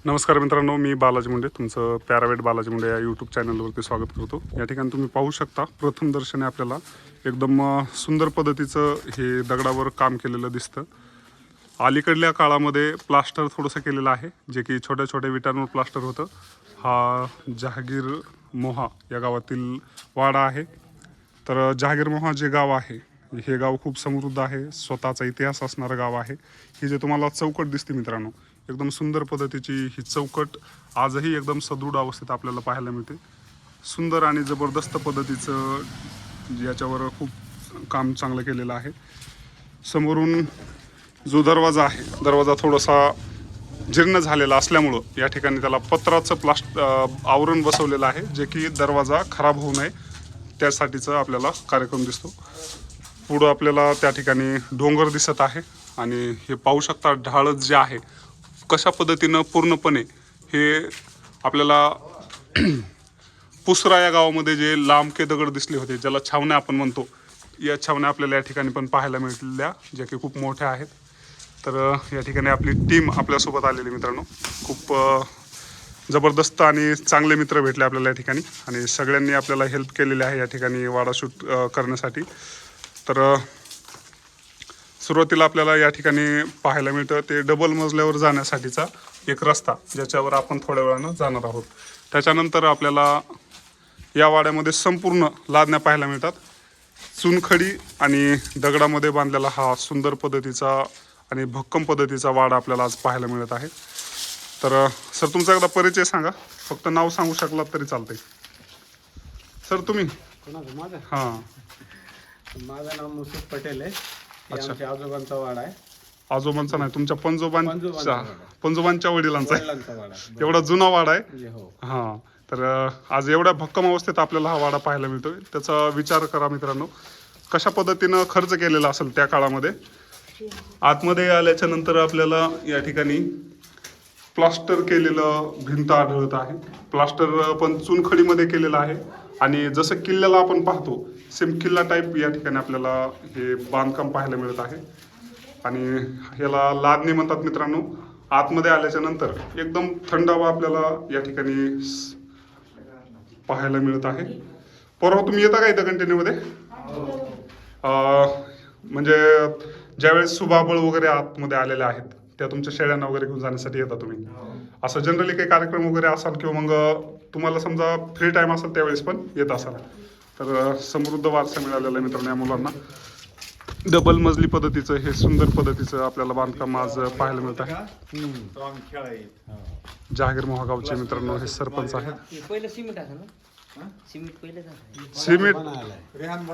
नमस्कार मित्रांनो, मी बालाजी मुंडे तुमचं पॅरावेट बालाजी मुंडे या यूट्यूब चॅनलवरती स्वागत करतो। या ठिकाणी तुम्ही पाहू शकता, प्रथम दर्शनी आपल्याला एकदम सुंदर पद्धतीचं हे दगडावर काम केलेलं दिसतं। अलीकडल्या काळामध्ये प्लास्टर थोडंसं केलेलं आहे, जे की छोट्या छोट्या विटांवर प्लास्टर होतं। हा जहागीर मोहा या गावातील वाडा आहे। तर जहागीर मोहा जे गाव आहे, हे गाव खूप समृद्ध आहे, स्वतःचा इतिहास असणारं गाव आहे। ही जे तुम्हाला चौकट दिसते मित्रांनो, एकदम सुंदर पद्धतीची ही चौकट आजही एकदम सदृढ अवस्थेत आपल्याला पाहायला मिळते। सुंदर आणि जबरदस्त पद्धतीचं याच्यावर खूप काम चांगलं केलेलं आहे। समोरून जो दरवाजा आहे, दरवाजा थोडासा जीर्ण झालेला असल्यामुळं या ठिकाणी त्याला पत्राचं आवरण बसवलेलं आहे, जे की दरवाजा खराब होऊ नये त्यासाठीचा आपल्याला कार्यक्रम दिसतो। पुढं आपल्याला त्या ठिकाणी डोंगर दिसत आहे आणि हे पाहू शकता ढाळच जे आहे कशा पद्धतीनं पूर्णपणे हे आपल्याला पुसरा या गावामध्ये जे लांबके दगड दिसले होते, ज्याला छावण्या आपण म्हणतो, या छावण्या आपल्याला या ठिकाणी पण पाहायला मिळाल्या, ज्या की खूप मोठ्या आहेत। तर या ठिकाणी आपली टीम आपल्यासोबत आलेली मित्रांनो, खूप जबरदस्त आणि चांगले मित्र भेटले आपल्याला या ठिकाणी आणि सगळ्यांनी आपल्याला हेल्प केलेली आहे या ठिकाणी वाडा शूट करण्यासाठी। तर सुरुवातीला आपल्याला या ठिकाणी पाहायला मिळतं ते डबल मजल्यावर जाण्यासाठीचा एक रस्ता, ज्याच्यावर आपण थोड्या वेळानं जाणार आहोत। त्याच्यानंतर आपल्याला या वाड्यामध्ये संपूर्ण लादण्या पाहायला मिळतात। चुनखडी आणि दगडामध्ये बांधलेला हा सुंदर पद्धतीचा आणि भक्कम पद्धतीचा वाडा आपल्याला आज पाहायला मिळत आहे। तर सर, तुमचा एकदा परिचय सांगा, फक्त नाव सांगू शकलात तरी चालतंय। सर तुम्ही? हां, माझं नाव मुसूफ पटेल आहे। आमच्या आजोबांचा वाडा आहे। आजोबांचा नाही, तुमच्या पंजोबांचा पंजोबांच्या वडिलांचा आहे। वडिलांचा वाडा आहे। एवढा जुना वाडा आहे। हो। हां, तर आज एवढ्या भक्कम अवस्थेत आपल्याला हा वाडा पाहायला मिळतोय, त्याचा विचार करा मित्रांनो, कशा पद्धतीनं खर्च केलेला असेल त्या काळामध्ये। आतमध्ये आल्याच्या नंतर आपल्याला या ठिकाणी प्लास्टर केलेलं भिंत आढळत आहे। प्लास्टर पण चुनखडीमध्ये केलेलं आहे आणि जसं किल्ल्याला आपण पाहतो सेम किल्ला टाईप या ठिकाणी आपल्याला हे बांधकाम पाहायला मिळत आहे आणि याला लादणी म्हणतात मित्रांनो। आतमध्ये आल्याच्या नंतर एकदम थंड हवा आपल्याला या ठिकाणी पाहायला मिळत आहे। परवा तुम्ही येता का इथं कंटिन्यूमध्ये? म्हणजे ज्यावेळेस सुबाबळ वगैरे आतमध्ये आलेले आहेत, त्या तुमच्या शेळ्यांना वगैरे घेऊन जाण्यासाठी येता तुम्ही? असं जनरली काही कार्यक्रम वगैरे असाल किंवा मग तुम्हाला समजा फ्री टाईम असेल त्यावेळेस पण येत असाल, तर समृद्ध वारसा मिळालेला आहे मित्रांनो या मुलांना। डबल मजली पद्धतीचं हे सुंदर पद्धतीचं आपल्याला बांधकाम आज पाहायला मिळत आहे। जहागीर मोहा गावचे मित्रांनो हे सरपंच आहेत। पहिलं सिमेंट असं ना, सिमेंट पहिलं झालं. सिमेंट रेहान